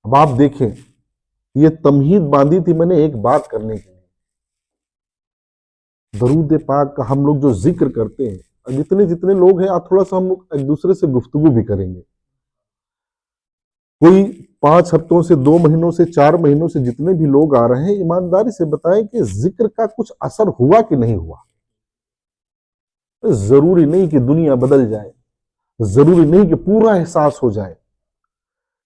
अब आप देखें, ये तमहीद बांधी थी मैंने एक बात करने के लिए। दरूद पाक का हम लोग जो जिक्र करते हैं, जितने जितने लोग हैं, आप थोड़ा सा हम लोग एक दूसरे से गुफ्तगू भी करेंगे। कोई 5 हफ्तों से, 2 महीनों से, 4 महीनों से जितने भी लोग आ रहे हैं, ईमानदारी से बताएं कि जिक्र का कुछ असर हुआ कि नहीं हुआ। जरूरी नहीं कि दुनिया बदल जाए, जरूरी नहीं कि पूरा एहसास हो जाए।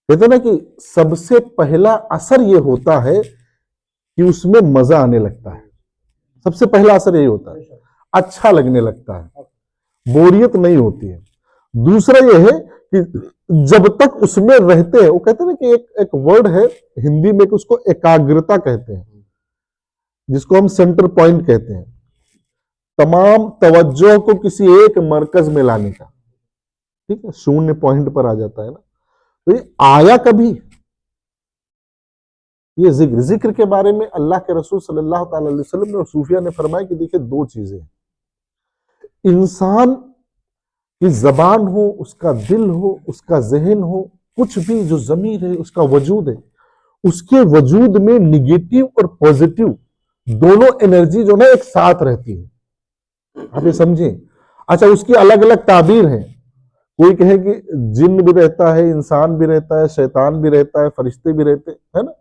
कहते ना कि सबसे पहला असर यह होता है कि उसमें मजा आने लगता है। सबसे पहला असर यही होता है, अच्छा लगने लगता है, बोरियत नहीं होती है। दूसरा यह है कि जब तक उसमें रहते हैं, वो कहते हैं ना कि एक वर्ड है हिंदी में कि उसको एकाग्रता कहते हैं, जिसको हम सेंटर पॉइंट कहते हैं, तमाम तवज्जो को किसी एक मरकज में लाने का। ठीक है, शून्य पॉइंट पर आ जाता है ना। तो ये आया कभी, ये जिक्र के बारे में अल्लाह के रसूल सल्लल्लाहु अलैहि वसल्लम ने और सूफिया ने फरमाया कि देखिए 2 चीजें, इंसान की जबान हो, उसका दिल हो, उसका जहन हो, कुछ भी जो जमीर है, उसका वजूद है, उसके वजूद में निगेटिव और पॉजिटिव दोनों एनर्जी जो ना एक साथ रहती है। आप ये समझें। अच्छा, उसकी अलग अलग ताबीर है। कोई कहे कि जिन्न भी रहता है, इंसान भी रहता है, शैतान भी रहता है, फरिश्ते भी रहते है ना।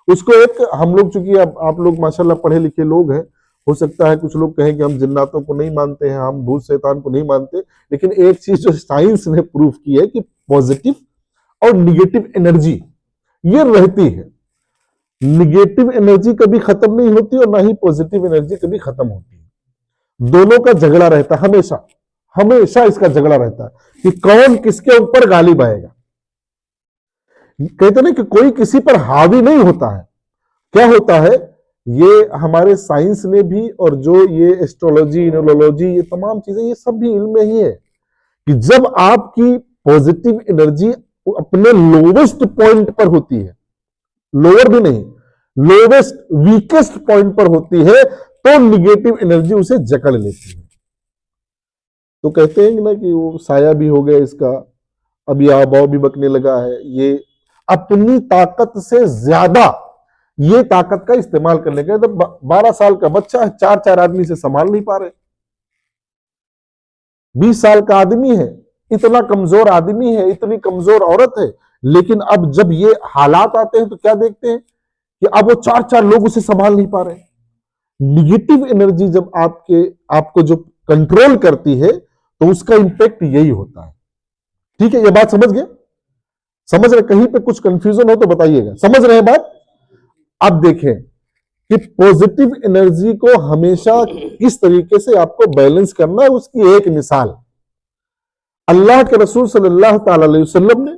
उसको एक, हम लोग चूंकि आप लोग माशाल्लाह पढ़े लिखे लोग हैं, हो सकता है कुछ लोग कहें कि हम जिन्नातों को नहीं मानते हैं, हम भूत शैतान को नहीं मानते, लेकिन एक चीज जो साइंस ने प्रूव की है कि पॉजिटिव और निगेटिव एनर्जी ये रहती है। निगेटिव एनर्जी कभी खत्म नहीं होती और ना ही पॉजिटिव एनर्जी कभी खत्म होती है। दोनों का झगड़ा रहता है, हमेशा हमेशा इसका झगड़ा रहता है कि कौन किसके ऊपर गालिब आएगा। कहते ना कि कोई किसी पर हावी नहीं होता है। क्या होता है, ये हमारे साइंस ने भी, और जो ये एस्ट्रोलॉजी, न्यूरोलॉजी, ये तमाम चीजें, ये सब भी इल्म में ही है कि जब आपकी पॉजिटिव एनर्जी अपने लोवेस्ट पॉइंट पर होती है, लोअर भी नहीं, लोवेस्ट वीकेस्ट पॉइंट पर होती है, तो निगेटिव एनर्जी उसे जकड़ लेती है। तो कहते हैं ना कि वो साया भी हो गया इसका, अब ये आबाव भी बकने लगा है, ये अपनी ताकत से ज्यादा ये ताकत का इस्तेमाल करने का। तो 12 साल का बच्चा है, 4 आदमी से संभाल नहीं पा रहे। 20 साल का आदमी है, इतना कमजोर आदमी है, इतनी कमजोर औरत है, लेकिन अब जब ये हालात आते हैं तो क्या देखते हैं कि अब वो 4 लोग उसे संभाल नहीं पा रहे। निगेटिव एनर्जी जब आपको जो कंट्रोल करती है, तो उसका इंपैक्ट यही होता है। ठीक है, ये बात समझ गए? समझ रहे? कहीं पे कुछ कंफ्यूजन हो तो बताइएगा। समझ रहे बात? अब देखें कि पॉजिटिव एनर्जी को हमेशा किस तरीके से आपको बैलेंस करना है, उसकी एक मिसाल अल्लाह के रसूल सल्लल्लाहु अलैहि वसल्लम ने,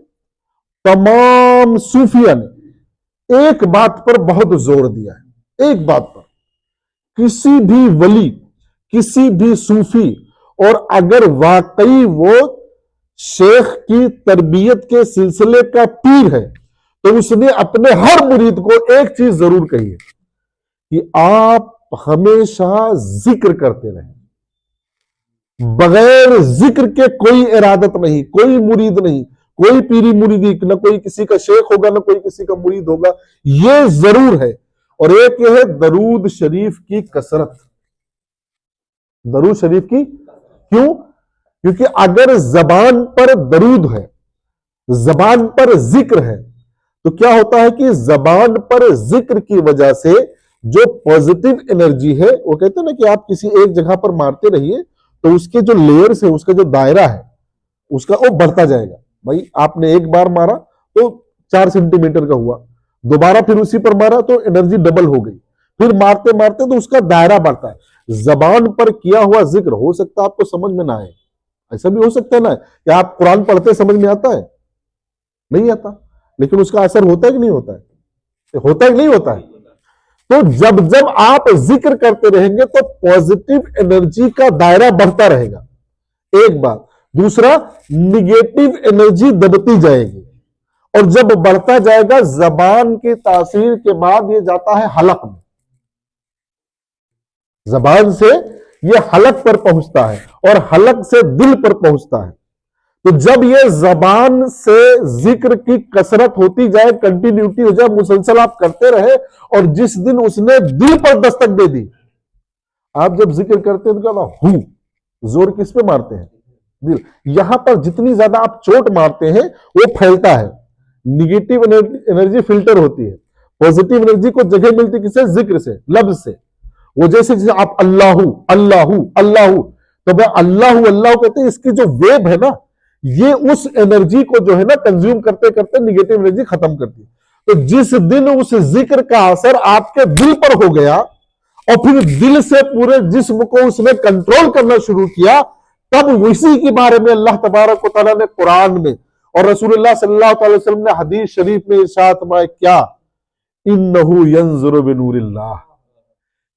तमाम सूफिया ने एक बात पर बहुत जोर दिया है। एक बात पर, किसी भी वली, किसी भी सूफी, और अगर वाकई वो शेख की तरबियत के सिलसिले का पीर है, तो उसने अपने हर मुरीद को एक चीज जरूर कही है कि आप हमेशा जिक्र करते रहें। बगैर जिक्र के कोई इरादत नहीं, कोई मुरीद नहीं, कोई पीरी मुरीदी, न कोई किसी का शेख होगा, न कोई किसी का मुरीद होगा, यह जरूर है। और एक यह है दरूद शरीफ की कसरत। दरूद शरीफ की, क्यों? क्योंकि अगर जबान पर दरूद है, जबान पर जिक्र है, तो क्या होता है कि जबान पर जिक्र की वजह से जो पॉजिटिव एनर्जी है, वो कहते हैं ना कि आप किसी एक जगह पर मारते रहिए तो उसके जो लेयर्स है, उसका जो दायरा है, उसका वो बढ़ता जाएगा। भाई आपने एक बार मारा तो 4 सेंटीमीटर का हुआ, दोबारा फिर उसी पर मारा तो एनर्जी डबल हो गई, फिर मारते मारते तो उसका दायरा बढ़ता है। जबान पर किया हुआ जिक्र हो सकता है आपको समझ में ना आए, ऐसा भी हो सकता है ना कि आप कुरान पढ़ते समझ में आता है, नहीं आता, लेकिन उसका असर होता है कि नहीं होता है? होता है कि नहीं होता है? तो जब जब आप जिक्र करते रहेंगे तो पॉजिटिव एनर्जी का दायरा बढ़ता रहेगा, एक बात। दूसरा, निगेटिव एनर्जी दबती जाएगी, और जब बढ़ता जाएगा, जबान की तासीर के बाद ये जाता है हलक में, जबान से ये हलक पर पहुंचता है, और हलक से दिल पर पहुंचता है। तो जब ये जबान से जिक्र की कसरत होती जाए, कंटिन्यूटी हो जाए, मुसलसल आप करते रहे, और जिस दिन उसने दिल पर दस्तक दे दी, आप जब जिक्र करते हैं तो क्या हूं, जोर किस पे मारते हैं? दिल। यहां पर जितनी ज्यादा आप चोट मारते हैं वो फैलता है, निगेटिव एनर्जी फिल्टर होती है, पॉजिटिव एनर्जी को जगह मिलती किससे? जिक्र से, लफ्ज से। वो जैसे जैसे आप अल्लाहू अल्लाहू अल्लाहू, तो भाई अल्लाहू अल्लाह कहते हैं, इसकी जो वेब है ना, ये उस एनर्जी को जो है ना कंज्यूम करते करते निगेटिव एनर्जी खत्म करती है। तो जिस दिन उस जिक्र का असर आपके दिल पर हो गया और फिर दिल से पूरे जिस्म को उसने कंट्रोल करना शुरू किया, तब उसी के बारे में अल्लाह तबारक व तआला ने कुरान में और रसूलुल्लाह सल्लल्लाहु अलैहि वसल्लम ने हदीस शरीफ में इरशाद फरमाया, क्या? इन्नहु यंजुरु बिनूरिल्लाह।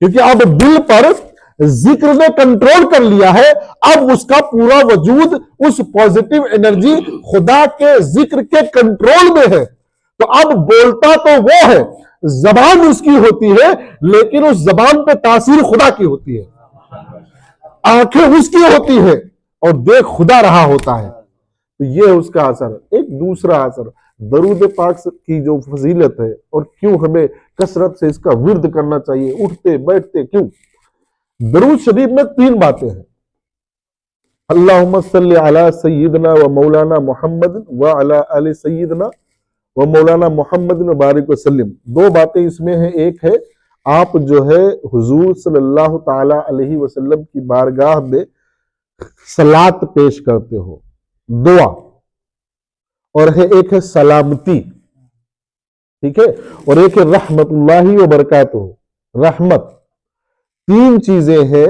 क्योंकि अब दिल पर जिक्र ने कंट्रोल कर लिया है, अब उसका पूरा वजूद उस पॉजिटिव एनर्जी खुदा के जिक्र के कंट्रोल में है। तो अब बोलता तो वो है, जबान उसकी होती है, लेकिन उस जबान पे तासीर खुदा की होती है, आंखें उसकी होती है और देख खुदा रहा होता है। तो ये है उसका असर। एक दूसरा असर दरूद पाक की जो फजीलत है, और क्यों हमें कसरत से इसका विर्द करना चाहिए, उठते बैठते क्यों। दरूद शरीफ में 3 बातें हैं, अल्लाहुम्मा सल्ली अला सय्यिदना व मौलाना मुहम्मद व अला आलि सय्यिदना व मौलाना मुहम्मद व बारिक वसल्लम। 2 बातें इसमें हैं। एक है आप जो है हुजूर सल्लल्लाहु ताला अलैहि वसल्लम की बारगाह में सलात पेश करते हो, दुआ, और है एक है सलामती, ठीक है, और एक है रहमतुल्लाहि व बरकातुहू, रहमत। 3 चीजें हैं,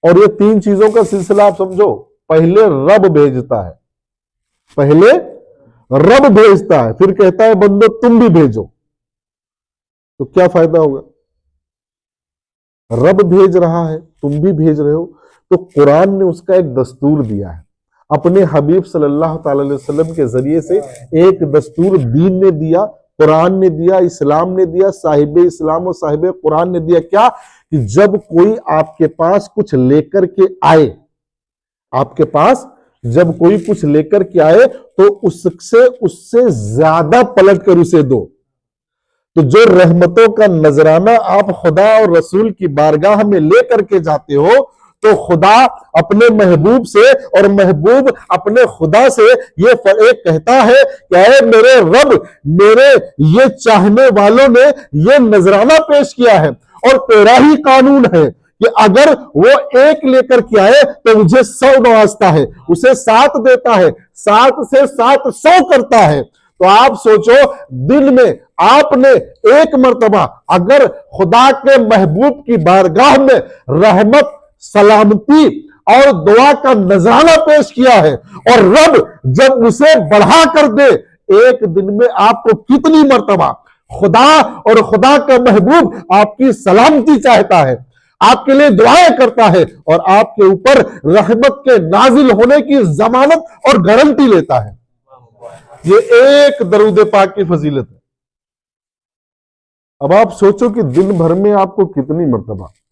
और ये 3 चीजों का सिलसिला आप समझो। पहले रब भेजता है, पहले रब भेजता है, फिर कहता है बंदो तुम भी भेजो। तो क्या फायदा होगा? रब भेज रहा है, तुम भी भेज रहे हो, तो कुरान ने उसका एक दस्तूर दिया है, अपने हबीब सल्लल्लाहु अलैहि वसल्लम के जरिए से एक दस्तूर दीन ने दिया, कुरान ने दिया, इस्लाम ने दिया, साहिब इस्लाम और साहिब कुरान ने दिया। क्या? कि जब कोई आपके पास कुछ लेकर के आए, आपके पास जब कोई कुछ लेकर के आए, तो उससे ज्यादा पलट कर उसे दो। तो जो रहमतों का नजराना आप खुदा और रसूल की बारगाह में लेकर के जाते हो, तो खुदा अपने महबूब से और महबूब अपने खुदा से ये एक कहता है कि अरे मेरे रब, मेरे ये चाहने वालों ने ये नजराना पेश किया है, और तेरा ही कानून है कि अगर वो 1 लेकर के आए तो मुझे 100 नवाजता है, उसे 7 देता है, 7 से 7 100 करता है। तो आप सोचो, दिन में आपने 1 मर्तबा अगर खुदा के महबूब की बारगाह में रहमत, सलामती और दुआ का नजराना पेश किया है, और रब जब उसे बढ़ा कर दे, एक दिन में आपको कितनी मर्तबा खुदा और खुदा का महबूब आपकी सलामती चाहता है, आपके लिए दुआएं करता है, और आपके ऊपर रहमत के नाजिल होने की जमानत और गारंटी लेता है। ये एक दरूद पाक की फजीलत है। अब आप सोचो कि दिन भर में आपको कितनी मर्तबा